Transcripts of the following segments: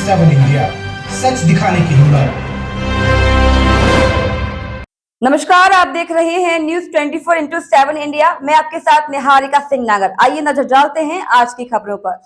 7 India, सच दिखाने की हिम्मत। नमस्कार, आप देख रहे हैं न्यूज 24/7 इंडिया। मैं आपके साथ निहारिका सिंह नागर। आइए नजर डालते हैं आज की खबरों पर।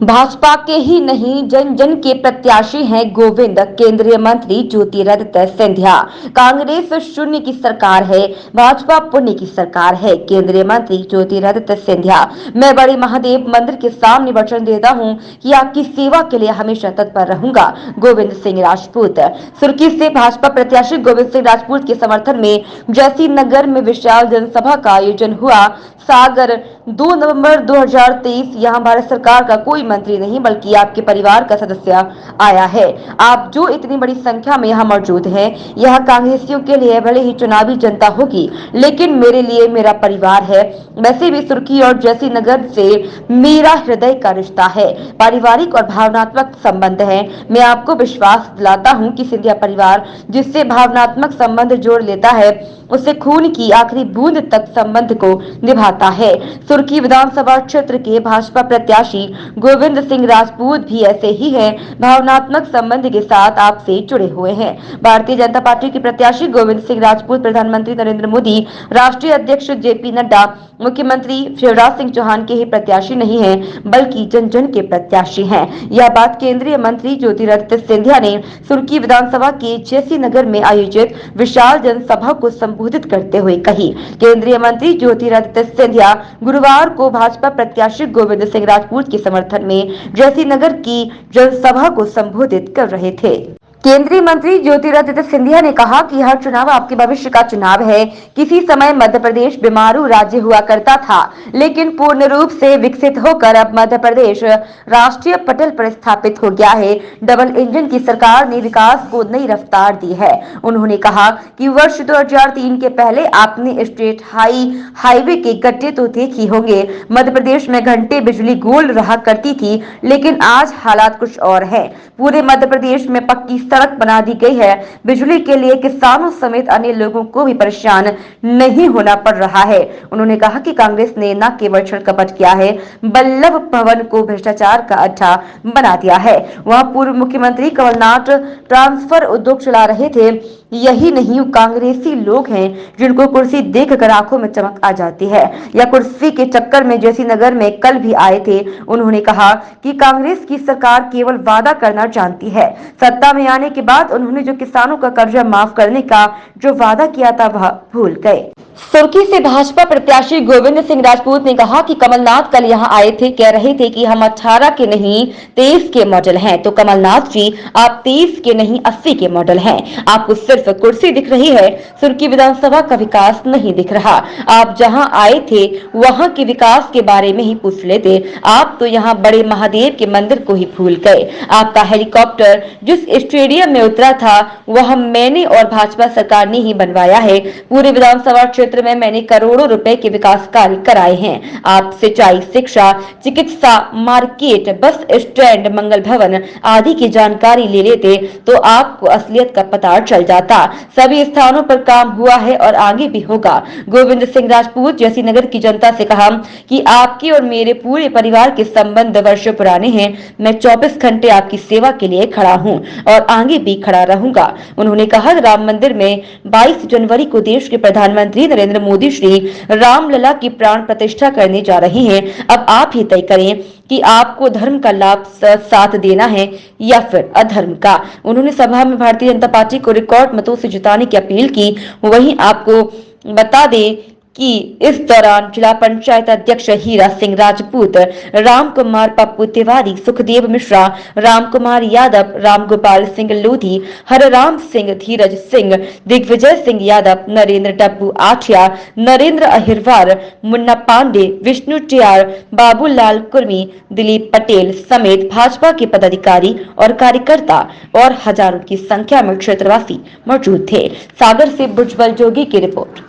भाजपा के ही नहीं जन जन के प्रत्याशी हैं गोविंद। केंद्रीय मंत्री ज्योतिरादित्य सिंधिया। कांग्रेस शून्य की सरकार है, भाजपा पुण्य की सरकार है। केंद्रीय मंत्री ज्योतिरादित्य सिंधिया। मैं बड़े महादेव मंदिर के सामने वचन देता हूं कि आपकी सेवा के लिए हमेशा तत्पर रहूंगा। गोविंद सिंह राजपूत। सुर्खी से भाजपा प्रत्याशी गोविंद सिंह राजपूत के समर्थन में जैसी नगर में विशाल जनसभा का आयोजन हुआ। सागर 2 नवंबर 2023। यहाँ भारत सरकार का कोई मंत्री नहीं बल्कि आपके परिवार का सदस्य आया है। आप जो इतनी बड़ी संख्या में यहाँ मौजूद हैं, यह कांग्रेसियों के लिए भले ही चुनावी जनता होगी, लेकिन मेरे लिए मेरा परिवार है। वैसे भी सुर्खी और जैसी नगर से मेरा हृदय का रिश्ता है, पारिवारिक और भावनात्मक संबंध है। मैं आपको विश्वास दिलाता हूँ कि सिंधिया परिवार जिससे भावनात्मक संबंध जोड़ लेता है, उससे खून की आखिरी बूंद तक संबंध को निभाता है। सुर्खी विधानसभा क्षेत्र के भाजपा प्रत्याशी गोविंद सिंह राजपूत भी ऐसे ही हैं, भावनात्मक संबंध के साथ आपसे जुड़े हुए हैं। भारतीय जनता पार्टी के प्रत्याशी गोविंद सिंह राजपूत प्रधानमंत्री नरेंद्र मोदी, राष्ट्रीय अध्यक्ष जेपी नड्डा, मुख्यमंत्री शिवराज सिंह चौहान के ही प्रत्याशी नहीं हैं, बल्कि जन जन के प्रत्याशी हैं। यह बात केंद्रीय मंत्री ज्योतिरादित्य सिंधिया ने सुर्खी विधानसभा के जेसी नगर में आयोजित विशाल जनसभा को संबोधित करते हुए कही। केंद्रीय मंत्री ज्योतिरादित्य सिंधिया गुरुवार को भाजपा प्रत्याशी गोविंद सिंह राजपूत के समर्थन में जैसी नगर की जनसभा को संबोधित कर रहे थे। केंद्रीय मंत्री ज्योतिरादित्य सिंधिया ने कहा कि हर चुनाव आपके भविष्य का चुनाव है। किसी समय मध्य प्रदेश बीमारू राज्य हुआ करता था, लेकिन पूर्ण रूप से विकसित होकर अब मध्य प्रदेश राष्ट्रीय पटल पर स्थापित हो गया है। डबल इंजन की सरकार ने विकास को नई रफ्तार दी है। उन्होंने कहा कि वर्ष 2003 के पहले आपने स्टेट हाईवे के गड्ढे तो देखे होंगे। मध्य प्रदेश में घंटे बिजली गोल रहा करती थी, लेकिन आज हालात कुछ और है। पूरे मध्य प्रदेश में पक्की सड़क बना दी गई है। बिजली के लिए किसानों समेत अन्य लोगों को भी परेशान नहीं होना पड़ रहा है। उन्होंने कहा कि कांग्रेस ने न केवल छल कपट किया है, बल्लभ भवन को भ्रष्टाचार का अड्डा बना दिया है। वहां पूर्व मुख्यमंत्री कमलनाथ ट्रांसफर उद्योग चला रहे थे। यही नहीं, कांग्रेसी लोग हैं जिनको कुर्सी देखकर आंखों में चमक आ जाती है, या कुर्सी के चक्कर में जैसी नगर में कल भी आए थे। उन्होंने कहा कि कांग्रेस की सरकार केवल वादा करना जानती है। सत्ता में आने के बाद उन्होंने जो किसानों का कर्जा माफ करने का जो वादा किया था वह भूल गए। सुर्खी से भाजपा प्रत्याशी गोविंद सिंह राजपूत ने कहा कि कमलनाथ कल यहां आए थे, कह रहे थे कि हम 18 के नहीं 23 के मॉडल हैं। तो कमलनाथ जी, आप 23 के नहीं 80 के मॉडल हैं। आपको सिर्फ कुर्सी दिख रही है, सुर्खी विधानसभा का विकास नहीं दिख रहा। आप जहां आए थे वहां के विकास के बारे में ही पूछ लेते। आप तो यहाँ बड़े महादेव के मंदिर को ही भूल गए। आपका हेलीकॉप्टर जिस स्टेडियम में उतरा था वह मैंने और भाजपा सरकार ने ही बनवाया है। पूरे विधानसभा क्षेत्र में मैंने करोड़ों रुपए के विकास कार्य कराए हैं। आप सिंचाई, शिक्षा, चिकित्सा, मार्केट, बस स्टैंड, मंगल भवन आदि की जानकारी ले लेते तो आपको असलियत का पता चल जाता। सभी स्थानों पर काम हुआ है और आगे भी होगा। गोविंद सिंह राजपूत जैसी नगर की जनता से कहा कि आपके और मेरे पूरे परिवार के संबंध वर्षों पुराने हैं। मैं 24 घंटे आपकी सेवा के लिए खड़ा हूं और आगे भी खड़ा रहूंगा। उन्होंने कहा राम मंदिर में 22 जनवरी को देश के प्रधानमंत्री नरेंद्र मोदी श्री रामलला की प्राण प्रतिष्ठा करने जा रहे हैं। अब आप ही तय करें कि आपको धर्म का लाभ साथ देना है या फिर अधर्म का। उन्होंने सभा में भारतीय जनता पार्टी को रिकॉर्ड मतों से जिताने की अपील की। वहीं आपको बता दें कि इस दौरान जिला पंचायत अध्यक्ष हीरा सिंह राजपूत, राम कुमार पप्पू तिवारी, सुखदेव मिश्रा, राम कुमार यादव, राम गोपाल सिंह लोधी, हरराम सिंह, धीरज सिंह, दिग्विजय सिंह यादव, नरेंद्र डब्बू आठिया, नरेंद्र अहिरवार, मुन्ना पांडे, विष्णु टियार, बाबूलाल कुर्मी, दिलीप पटेल समेत भाजपा के पदाधिकारी और कार्यकर्ता और हजारों की संख्या में क्षेत्रवासी मौजूद थे। सागर से बुजबल जोगी की रिपोर्ट।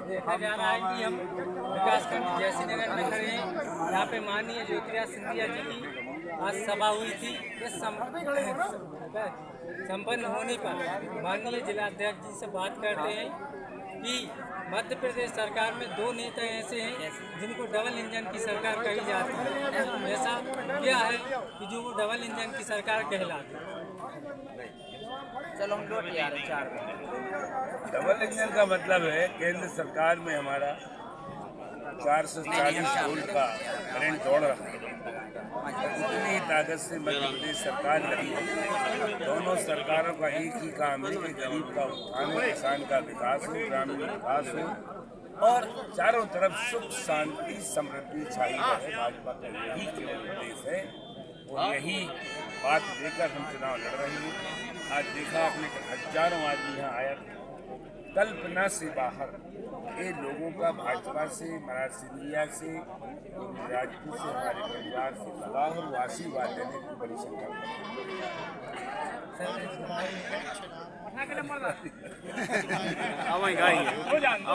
देखा जा रहा है कि हम विकासखंड जैसी नगर में खड़े हैं। यहाँ पे माननीय ज्योतिरादित्य सिंधिया जी की आज सभा हुई थी। इस संपन्न होने पर माननीय जिलाध्यक्ष जी से बात करते हैं कि मध्य प्रदेश सरकार में दो नेता ऐसे हैं जिनको डबल इंजन की सरकार कही जाती है। ऐसा क्या है कि जो वो डबल इंजन की सरकार कहलाती है? चलो हम लोग यार चार डबल इंजन का मतलब है केंद्र सरकार में हमारा 440 वोल्ट का करंट दौड़ रहा है। इतनी ताकत से मध्य प्रदेश सरकार लगी है। दोनों सरकारों का एक ही काम है कि गरीब का उत्थान हो, किसान का विकास हो, ग्रामीण विकास हो और चारों तरफ सुख शांति समृद्धि छाई रहे। भाजपा का यही केवल उद्देश्य है और यही बात लेकर हम चुनाव लड़ रहे हैं। आज देखा आपने हजारों आदमी यहाँ आया था। कल्पना से बाहर ये लोगों का भाजपा से, महाराज सिंधिया से, राजपूत से, हमारे परिवार से लगाव और वो आशीर्वाद देने की बड़ी संख्या में। अब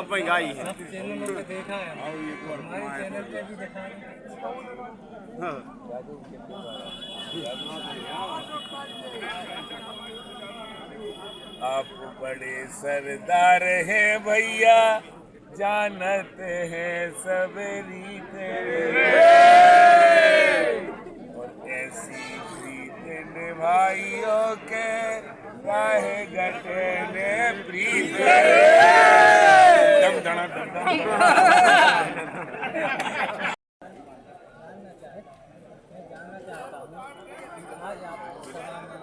महंगाई है। चैनलों पे देखा है, हमारे चैनल पे भी देखा है। आप बड़े सरदार हैं भैया, जानते हैं सब रीत और ऐसी प्रीत निभाइयों के काहे गटे ने प्रीत। दम धड़ा दम धड़ा। जानना चाहता हूँ कि आज आप सभा में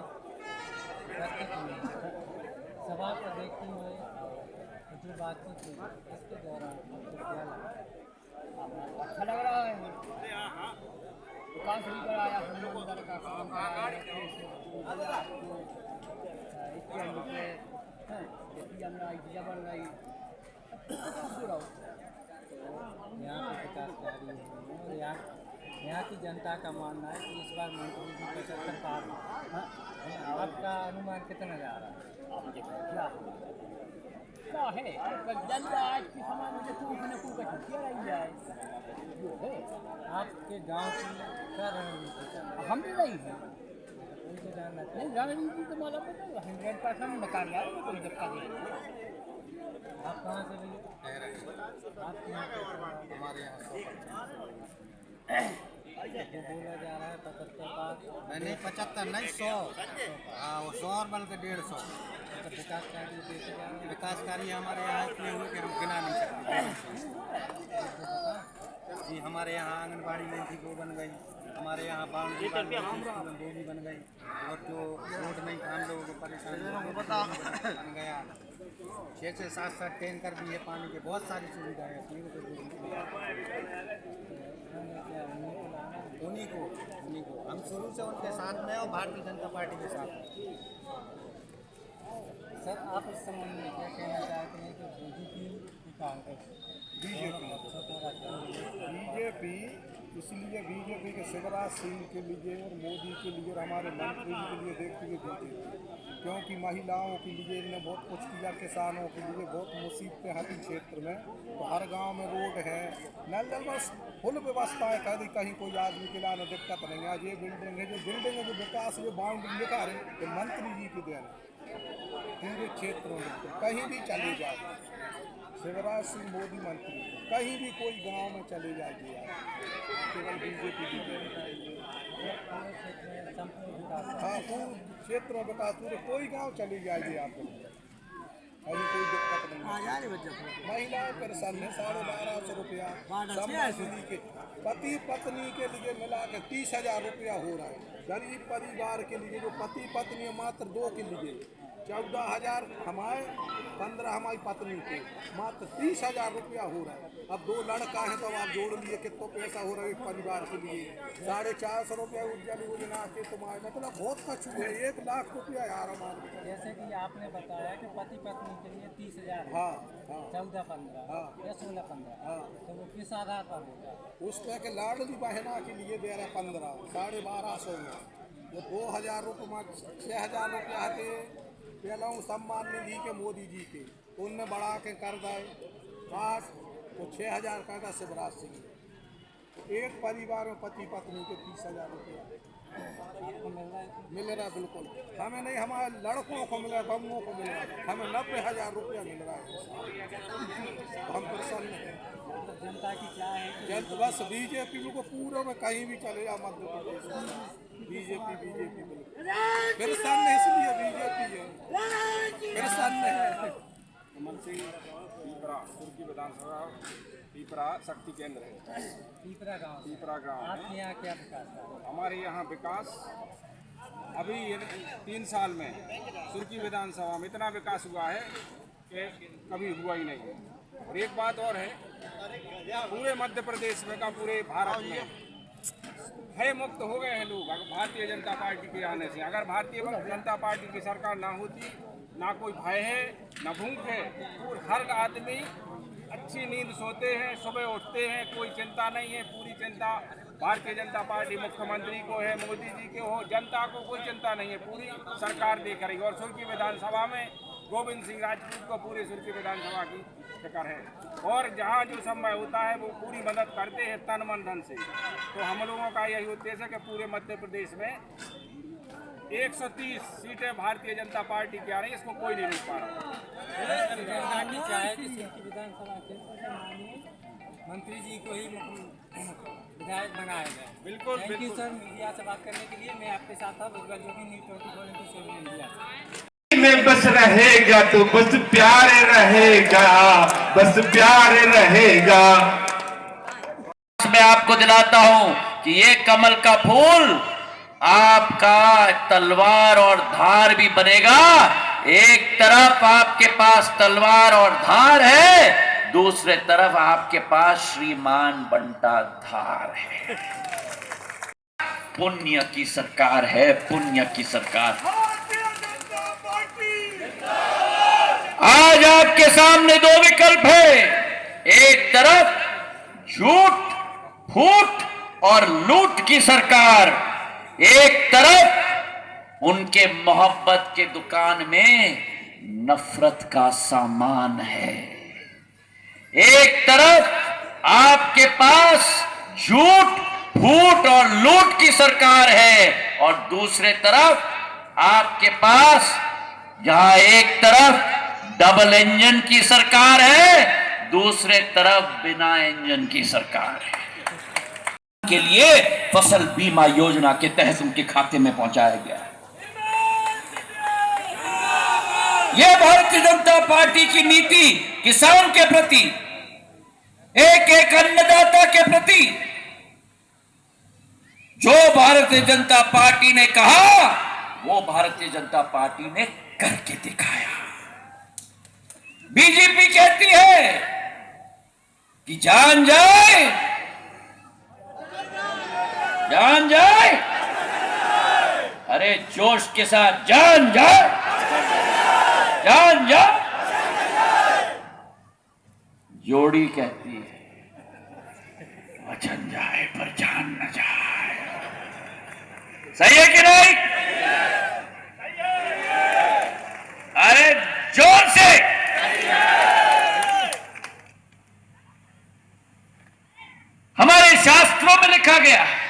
उपस्थित हुए हैं। सभा को देखते हुए जो बातचीत हुई इसके दौरान आपको क्या लगा? अच्छा लग रहा है। विकास भी कराया, हम लोग का काम कराया, इसके नीचे बन गई। यहाँ पे विकास कार्य है और यहाँ की जनता का मानना है कि इस बार मंत्री जी 75 पार है। आपका अनुमान कितना जा रहा है? क्या है जनता आज के समय में कुछ न कुछ किया रही जाए जो है। आपके गांव की क्या रणनीति है? हम भी नहीं हैं। उनको जानना चाहिए। नहीं रणनीति तो मतलब 100% निकाल रहा है, कोई दिक्कत नहीं। आप कहाँ से भैया? आप यहाँ पे हमारे यहाँ जो बोला जा रहा है 75 पार, नहीं 75 नहीं 100। हाँ 100 और बल्कि 150। तो विकास कार्य देखे जा रहे हैं। विकास कार्य हमारे यहाँ इतने हुए कि हम गिना नहीं सकते। जी हमारे यहाँ आंगनबाड़ी में थी वो बन गई, हमारे यहाँ बाउंड्री वो भी बन गई और जो रोड नहीं था हम लोगों को परेशानी बन गया। 6 से 7 टैंकर भी है पानी के, बहुत सारी सुविधाएं हैं। उन्हीं को हम शुरू से उनके साथ में और भारतीय जनता पार्टी के साथ में। सर आप इस संबंध में क्या कहना चाहते हैं कि बीजेपी की कांग्रेस बीजेपी इसलिए बीजेपी के शिवराज सिंह के लिए और मोदी के लिए और हमारे मंत्री जी के लिए देखते हुए बीजेपी, क्योंकि महिलाओं के लिए इन्होंने बहुत कुछ किया, किसानों के लिए बहुत मुसीबतें हर क्षेत्र में। तो हर गांव में रोड है, नल जल बस फुल व्यवस्था है। कहीं कोई आदमी के लिए दिक्कत नहीं है। आज ये बिल्डिंग है, जो विकास जो बाउंड्री लिखा रहे तो मंत्री जी की देन पूरे क्षेत्रों में कहीं भी चले जाए, शिवराज सिंह मोदी मंत्री कहीं भी कोई गांव में चले जाइए आप, केवल बीजेपी की हाँ पूरे क्षेत्र में विकास पूरे कोई गांव चले जाइए आप, कहीं कोई दिक्कत नहीं है। महिलाओं पेंशन है 1250 रुपया, सम्मानिधि के पति पत्नी के लिए मिला के 30,000 रुपया हो रहा है। गरीब परिवार के लिए जो पति पत्नी है मात्र 2 के लिए 14,000 हमारे 15 हमारी पत्नी के मात्र 30,000 रुपया हो रहा है। अब 2 लड़का है तो आप जोड़ लिए कितना पैसा हो रहा है एक परिवार के लिए। 450 रुपया उज्जवल योजना के तुम्हारे मतलब बहुत कुछ है। 1 लाख रुपया यार हमारे। जैसे कि आपने बताया कि पति पत्नी के लिए 30,000 हाँ हाँ 14-15 हाँ या 16-15 हाँ तो वो किस आधार पर होगा? उसमें के लाडली बहना के लिए दे रहे 15 1250 में जो 2,000 रुपये 6,000 रुपया है पहला सम्मान निधि के मोदी जी के उनने बढ़ा के कर दिए 5 तो 6,000 का शिवराज सिंह। एक परिवार में पति पत्नी के 30,000 रुपया आपको मिल रहा है? मिल रहा है बिल्कुल। हमें नहीं, हमारे लड़कों को मिल रहा है, बम्बों को मिल रहा है। हमें 90,000 रुपया मिल रहा है। हम प्रसन्न हैं। जनता की क्या है कि बस बीजेपी को पूरे में कहीं भी चले जाओ मध्य प्रदेश में, बीजेपी बिल्कुल प्रसन्न है, इसलिए बीजेपी है, प्रसन्न है। मंत्री पीपरा तुर्की विधानसभा पीपरा शक्ति केंद्र है। पीपरा गाँव है। आपके यहाँ क्या विकास है? हमारे यहाँ विकास अभी 3 साल में तुर्की विधानसभा में इतना विकास हुआ है कि कभी हुआ ही नहीं है। और एक बात और है, पूरे मध्य प्रदेश में का पूरे भारत में भय मुक्त हो गए हैं लोग भारतीय जनता पार्टी के आने से। अगर भारतीय जनता पार्टी की सरकार ना होती, ना कोई भय है ना भूख है, और हर आदमी अच्छी नींद सोते हैं, सुबह उठते हैं, कोई चिंता नहीं है। पूरी चिंता भारतीय जनता पार्टी मुख्यमंत्री को है, मोदी जी के हो, जनता को कोई चिंता नहीं है, पूरी सरकार देख रही है। और सुर्खी विधानसभा में गोविंद सिंह राजपूत को पूरी सुर्खी विधानसभा की फिक्र है। और जहाँ जो समय होता है वो पूरी मदद करते हैं तन मन धन से। तो हम लोगों का यही उद्देश्य है कि पूरे मध्य प्रदेश में 130 सीटें भारतीय जनता पार्टी की आ रही है, इसको कोई नहीं रोक पा रहा। जनगांधी चाहे कि सिंह विधानसभा क्षेत्र से माननीय मंत्री जी को ही विधायक बनाया जाए। बिल्कुल थैंक यू सर, मीडिया से बात करने के लिए। मैं आपके साथ था उज्जवल जोगी, न्यूज़ 24/7 इंडिया से। में बस रहेगा तो बस प्यार रहेगा, बस प्यार रहेगा। मैं आपको दिलाता हूं कि ये कमल का फूल आपका तलवार और धार भी बनेगा। एक तरफ आपके पास तलवार और धार है, दूसरे तरफ आपके पास श्रीमान बंटा धार है। पुण्य की सरकार है, पुण्य की सरकार। आज आपके सामने 2 विकल्प है। एक तरफ झूठ, फूट और लूट की सरकार, एक तरफ उनके मोहब्बत के दुकान में नफरत का सामान है। एक तरफ आपके पास झूठ, फूट और लूट की सरकार है, और दूसरे तरफ आपके पास जहां एक तरफ डबल इंजन की सरकार है, दूसरे तरफ बिना इंजन की सरकार है। के लिए फसल बीमा योजना के तहत उनके खाते में पहुंचाया गया। यह भारतीय जनता पार्टी की नीति किसान के प्रति, एक एक अन्नदाता के प्रति, जो भारतीय जनता पार्टी ने कहा वो भारतीय जनता पार्टी ने करके दिखाया। बीजेपी कहती है कि जान जाए, जान जाए, अरे जोश के साथ जान जाए, जान जाए। जोड़ी कहती है वचन जाए पर जान न जाए। सही है कि नहीं? अरे जोर से। हमारे शास्त्रों में लिखा गया है